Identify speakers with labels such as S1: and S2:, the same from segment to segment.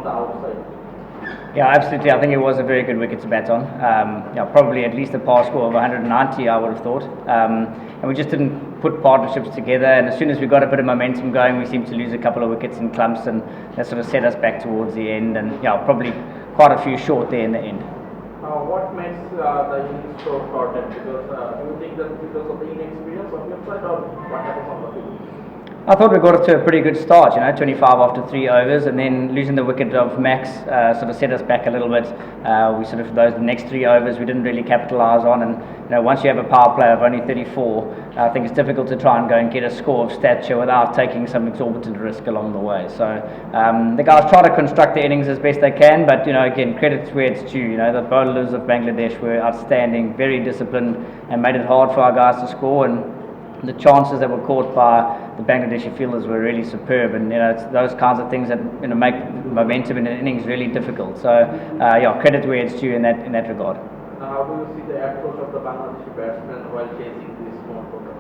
S1: the outside.
S2: Yeah, absolutely. I think it was a very good wicket to bat on. Yeah, probably at least a par score of 190, I would have thought. And we just didn't put partnerships together. And as soon as we got a bit of momentum going, we seemed to lose a couple of wickets in clumps, and that sort of set us back towards the end. And yeah, probably quite a few short there in the end.
S1: What makes the innings so shortened? Because do you think that because of the inexperience on your side, or what happens on the field?
S2: I thought we got it to a pretty good start, 25 after 3 overs, and then losing the wicket of Max sort of set us back a little bit. We sort of, the next 3 overs we didn't really capitalise on, and once you have a power play of only 34, I think it's difficult to try and go and get a score of stature without taking some exorbitant risk along the way. So the guys try to construct the innings as best they can, but again, credit where it's due. The bowlers of Bangladesh were outstanding, very disciplined, and made it hard for our guys to score. And the chances that were caught by the Bangladeshi fielders were really superb, and it's those kinds of things that make momentum in an innings really difficult. So yeah, credit where it's due in that regard.
S1: How do you see the approach of the Bangladeshi batsmen while chasing this small total?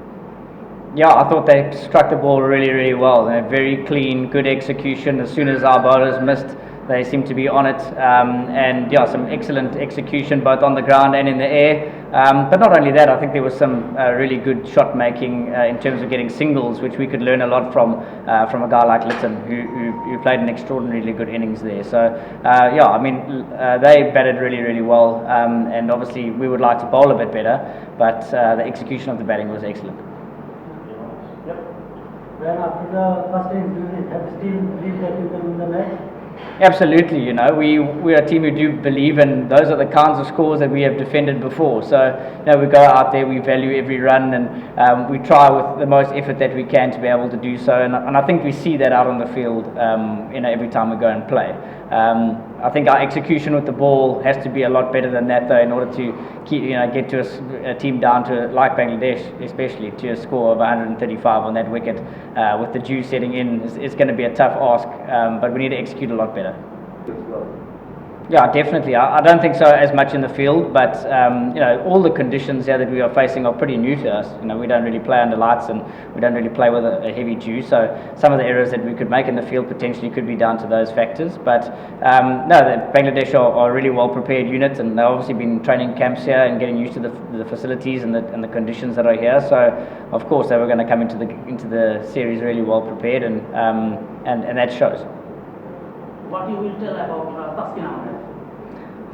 S2: Yeah, I thought they struck the ball really, really well. Very clean, good execution. As soon as our bowlers missed, they seemed to be on it, and yeah, some excellent execution both on the ground and in the air. But not only that, I think there was some really good shot making in terms of getting singles, which we could learn a lot from a guy like Litton, who played an extraordinarily good innings there. So yeah, I mean, they batted really, really well, and obviously we would like to bowl a bit better, but the execution of the batting was excellent.
S3: Yep. When after the first innings, do you have still believe that you can win the match?
S2: Absolutely, we're a team who do believe, and those are the kinds of scores that we have defended before. So we go out there, we value every run, and we try with the most effort that we can to be able to do so. And I think we see that out on the field, every time we go and play. I think our execution with the ball has to be a lot better than that, though, in order to keep, get to a team down to, like Bangladesh, especially to a score of 135 on that wicket. With the dew setting in, it's going to be a tough ask, but we need to execute a lot better. Yeah, definitely. I don't think so as much in the field, but all the conditions here that we are facing are pretty new to us. We don't really play under lights, and we don't really play with a heavy dew. So some of the errors that we could make in the field potentially could be down to those factors. But no, the Bangladesh are a really well prepared unit, and they've obviously been training camps here and getting used to the facilities and the conditions that are here. So of course they were going to come into the series really well prepared, and that shows.
S3: What you will tell about Taskin Ahmed?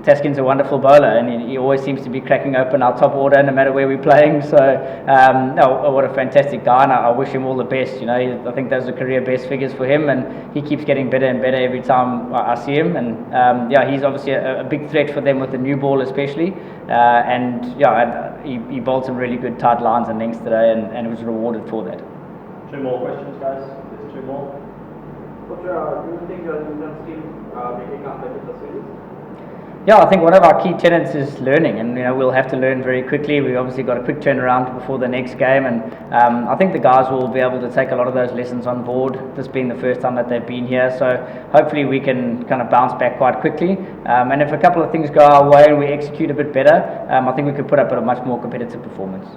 S2: Taskin's a wonderful bowler, and he always seems to be cracking open our top order no matter where we're playing. So what a fantastic guy, and I wish him all the best. I think those are career best figures for him, and he keeps getting better and better every time I see him. And yeah, he's obviously a big threat for them with the new ball especially. And yeah, he bowled some really good tight lines and lengths today, and was rewarded for that.
S4: 2 more questions, guys. There's 2 more.
S1: But do you think you can still make a comeback in the series?
S2: Yeah, I think one of our key tenets is learning, and we'll have to learn very quickly. We've obviously got a quick turnaround before the next game, and I think the guys will be able to take a lot of those lessons on board, this being the first time that they've been here. So hopefully we can kind of bounce back quite quickly, and if a couple of things go our way and we execute a bit better, I think we could put up a much more competitive performance.